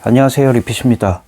안녕하세요, 리핏입니다.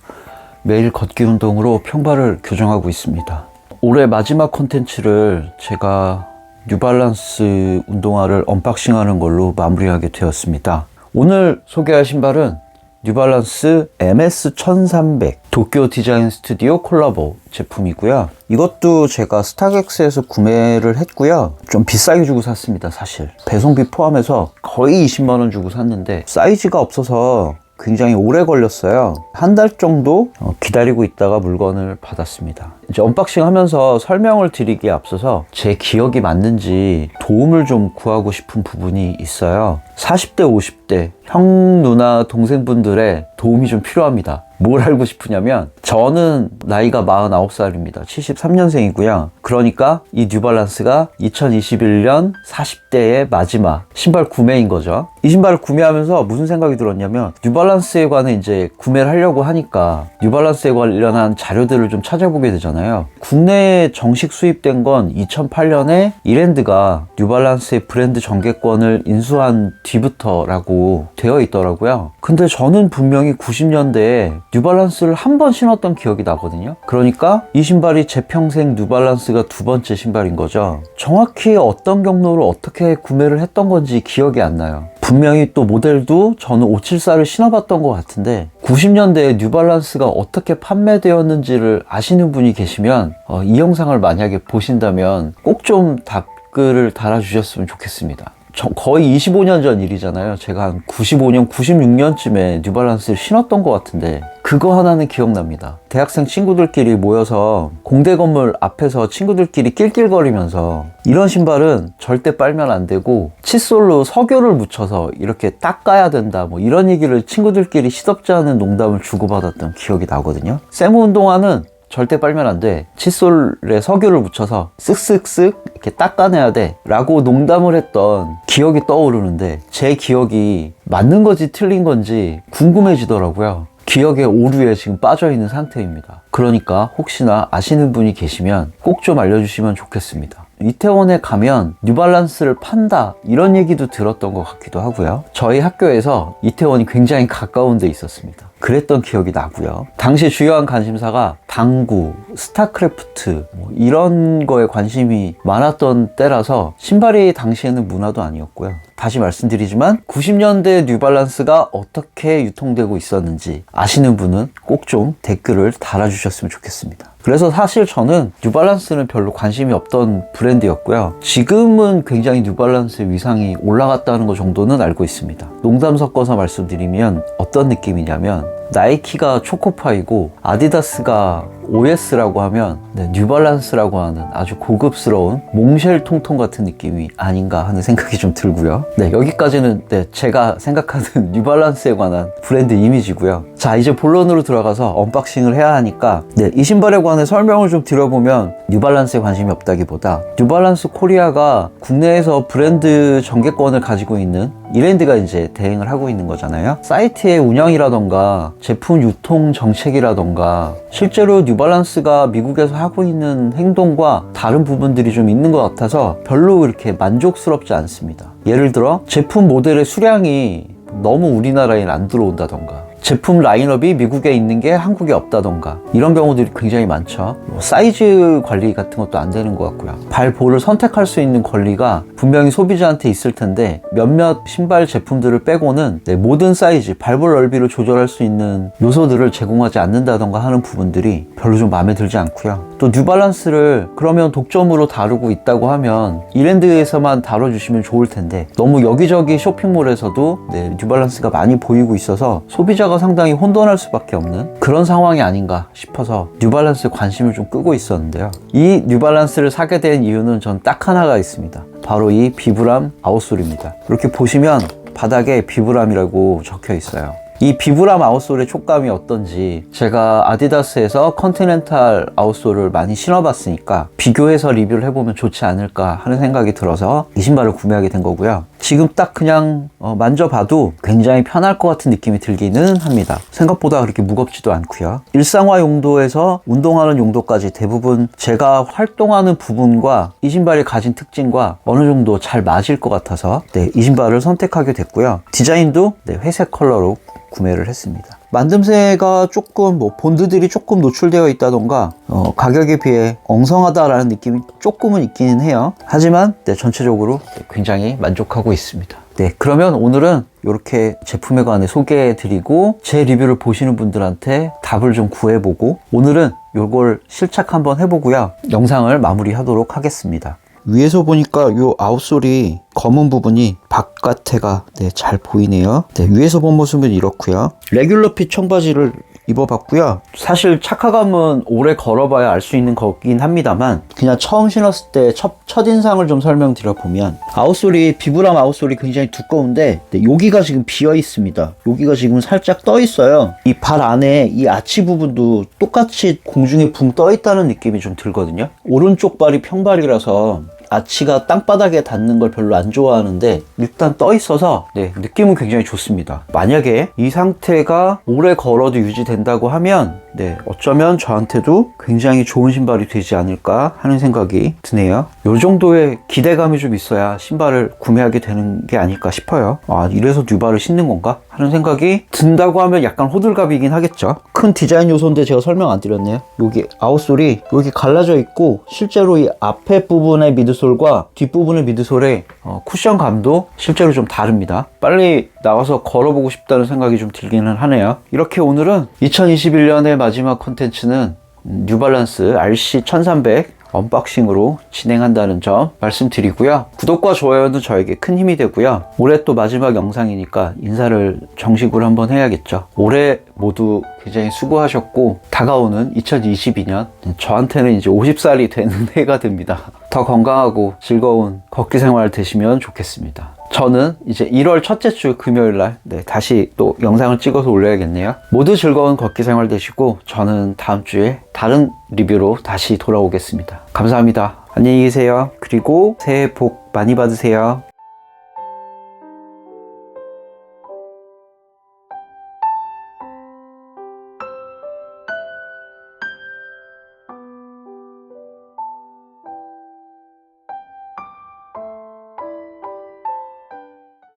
매일 걷기 운동으로 평발을 교정하고 있습니다. 올해 마지막 콘텐츠를 제가 뉴발란스 운동화를 언박싱하는 걸로 마무리하게 되었습니다. 오늘 소개할 신발은 뉴발란스 MS1300 도쿄 디자인 스튜디오 콜라보 제품이고요. 이것도 제가 스타벅스에서 구매를 했고요. 좀 비싸게 주고 샀습니다, 사실. 배송비 포함해서 거의 20만원 주고 샀는데 사이즈가 없어서 굉장히 오래 걸렸어요. 한 달 정도 기다리고 있다가 물건을 받았습니다. 이제 언박싱 하면서 설명을 드리기에 앞서서 제 기억이 맞는지 도움을 좀 구하고 싶은 부분이 있어요. 40대, 50대 형, 누나, 동생분들의 도움이 좀 필요합니다. 뭘 알고 싶으냐면 저는 나이가 49살입니다. 73년생이고요. 그러니까 이 뉴발란스가 2021년 40대의 마지막 신발 구매인 거죠. 이 신발을 구매하면서 무슨 생각이 들었냐면 뉴발란스에 관해 이제 구매를 하려고 하니까 뉴발란스에 관련한 자료들을 좀 찾아보게 되잖아요. 국내에 정식 수입된 건 2008년에 이랜드가 뉴발란스의 브랜드 정개권을 인수한 뒤부터라고 되어 있더라고요. 근데 저는 분명히 90년대에 뉴발란스를 한 번 신었던 기억이 나거든요. 그러니까 이 신발이 제 평생 뉴발란스가 두 번째 신발인 거죠. 정확히 어떤 경로로 어떻게 구매를 했던 건지 기억이 안 나요. 분명히 또 모델도 저는 574를 신어봤던 것 같은데 90년대에 뉴발란스가 어떻게 판매되었는지를 아시는 분이 계시면 이 영상을 만약에 보신다면 꼭 좀 댓글을 달아주셨으면 좋겠습니다. 거의 25년 전 일이잖아요. 제가 한 95년, 96년쯤에 뉴발란스를 신었던 것 같은데 그거 하나는 기억납니다. 대학생 친구들끼리 모여서 공대 건물 앞에서 친구들끼리 낄낄거리면서 이런 신발은 절대 빨면 안 되고 칫솔로 석유를 묻혀서 이렇게 닦아야 된다, 뭐 이런 얘기를 친구들끼리 시덥지 않은 농담을 주고받았던 기억이 나거든요. 세무 운동화는 절대 빨면 안 돼. 칫솔에 석유를 묻혀서 쓱쓱쓱 이렇게 닦아내야 돼 라고 농담을 했던 기억이 떠오르는데 제 기억이 맞는 건지 틀린 건지 궁금해지더라고요. 기억의 오류에 지금 빠져있는 상태입니다. 그러니까 혹시나 아시는 분이 계시면 꼭 좀 알려주시면 좋겠습니다. 이태원에 가면 뉴발란스를 판다 이런 얘기도 들었던 것 같기도 하고요. 저희 학교에서 이태원이 굉장히 가까운 데 있었습니다. 그랬던 기억이 나고요. 당시 주요한 관심사가 당구, 스타크래프트 뭐 이런 거에 관심이 많았던 때라서 신발이 당시에는 문화도 아니었고요. 다시 말씀드리지만 90년대 뉴발란스가 어떻게 유통되고 있었는지 아시는 분은 꼭 좀 댓글을 달아주셨으면 좋겠습니다. 그래서 사실 저는 뉴발란스는 별로 관심이 없던 브랜드였고요. 지금은 굉장히 뉴발란스의 위상이 올라갔다는 것 정도는 알고 있습니다. 농담 섞어서 말씀드리면 어떤 느낌이냐면 나이키가 초코파이고 아디다스가 OS라고 하면 뉴발란스라고 하는 아주 고급스러운 몽쉘 통통 같은 느낌이 아닌가 하는 생각이 좀 들고요. 여기까지는 제가 생각하는 뉴발란스에 관한 브랜드 이미지고요. 자, 이제 본론으로 들어가서 언박싱을 해야 하니까 이 신발에 관해 설명을 좀 드려보면 뉴발란스에 관심이 없다기보다 뉴발란스 코리아가 국내에서 브랜드 정개권을 가지고 있는 이랜드가 이제 대행을 하고 있는 거잖아요. 사이트의 운영이라던가 제품 유통 정책이라던가 실제로 뉴발란스가 미국에서 하고 있는 행동과 다른 부분들이 좀 있는 것 같아서 별로 이렇게 만족스럽지 않습니다. 예를 들어 제품 모델의 수량이 너무 우리나라에 안 들어온다던가 제품 라인업이 미국에 있는 게 한국에 없다던가 이런 경우들이 굉장히 많죠. 사이즈 관리 같은 것도 안 되는 것 같고요. 발볼을 선택할 수 있는 권리가 분명히 소비자한테 있을 텐데 몇몇 신발 제품들을 빼고는 모든 사이즈, 발볼 넓이를 조절할 수 있는 요소들을 제공하지 않는다던가 하는 부분들이 별로 좀 마음에 들지 않고요. 또 뉴발란스를 그러면 독점으로 다루고 있다고 하면 이랜드에서만 다뤄주시면 좋을 텐데 너무 여기저기 쇼핑몰에서도 뉴발란스가 많이 보이고 있어서 소비자가 상당히 혼돈할 수밖에 없는 그런 상황이 아닌가 싶어서 뉴발란스에 관심을 좀 끄고 있었는데요. 이 뉴발란스를 사게 된 이유는 전 딱 하나가 있습니다. 바로 이 비브람 아웃솔입니다. 이렇게 보시면 바닥에 비브람이라고 적혀 있어요. 이 비브람 아웃솔의 촉감이 어떤지 제가 아디다스에서 컨티넨탈 아웃솔을 많이 신어봤으니까 비교해서 리뷰를 해보면 좋지 않을까 하는 생각이 들어서 이 신발을 구매하게 된 거고요. 지금 딱 그냥 만져봐도 굉장히 편할 것 같은 느낌이 들기는 합니다. 생각보다 그렇게 무겁지도 않고요. 일상화 용도에서 운동하는 용도까지 대부분 제가 활동하는 부분과 이 신발이 가진 특징과 어느 정도 잘 맞을 것 같아서 이 신발을 선택하게 됐고요. 디자인도 회색 컬러로 구매를 했습니다. 만듦새가 조금 본드들이 조금 노출되어 있다던가 가격에 비해 엉성하다라는 느낌이 조금은 있기는 해요. 하지만 네, 전체적으로 굉장히 만족하고 있습니다. 네, 그러면 오늘은 이렇게 제품에 관해 소개해드리고 제 리뷰를 보시는 분들한테 답을 좀 구해보고 오늘은 이걸 실착 한번 해보고요. 영상을 마무리하도록 하겠습니다. 위에서 보니까 이 아웃솔이 검은 부분이 바깥에가 네, 잘 보이네요. 네, 위에서 본 모습은 이렇고요. 레귤러 핏 청바지를 입어봤고요. 사실 착화감은 오래 걸어봐야 알 수 있는 거긴 합니다만 그냥 처음 신었을 때 첫인상을 좀 설명드려보면 아웃솔이 비브람 아웃솔이 굉장히 두꺼운데 네, 여기가 지금 비어 있습니다. 여기가 지금 살짝 떠 있어요. 이 발 안에 이 아치 부분도 똑같이 공중에 붕 떠 있다는 느낌이 좀 들거든요. 오른쪽 발이 평발이라서 아치가 땅바닥에 닿는 걸 별로 안 좋아하는데 일단 떠 있어서 네, 느낌은 굉장히 좋습니다. 만약에 이 상태가 오래 걸어도 유지된다고 하면 네, 어쩌면 저한테도 굉장히 좋은 신발이 되지 않을까 하는 생각이 드네요. 이 정도의 기대감이 좀 있어야 신발을 구매하게 되는 게 아닐까 싶어요. 아, 이래서 뉴발을 신는 건가 하는 생각이 든다고 하면 약간 호들갑이긴 하겠죠. 큰 디자인 요소인데 제가 설명 안 드렸네요. 여기 아웃솔이 여기 갈라져 있고 실제로 이 앞에 부분의 미드솔과 뒷부분의 미드솔의 쿠션감도 실제로 좀 다릅니다. 빨리 나가서 걸어보고 싶다는 생각이 좀 들기는 하네요. 이렇게 오늘은 2021년의 마지막 콘텐츠는 뉴발란스 RC1300 언박싱으로 진행한다는 점 말씀드리고요. 구독과 좋아요는 저에게 큰 힘이 되고요. 올해 또 마지막 영상이니까 인사를 정식으로 한번 해야겠죠. 올해 모두 굉장히 수고하셨고 다가오는 2022년 저한테는 이제 50살이 되는 해가 됩니다. 더 건강하고 즐거운 걷기 생활 되시면 좋겠습니다. 저는 이제 1월 첫째 주 금요일날 네, 다시 또 영상을 찍어서 올려야겠네요. 모두 즐거운 걷기 생활 되시고 저는 다음 주에 다른 리뷰로 다시 돌아오겠습니다. 감사합니다. 안녕히 계세요. 그리고 새해 복 많이 받으세요.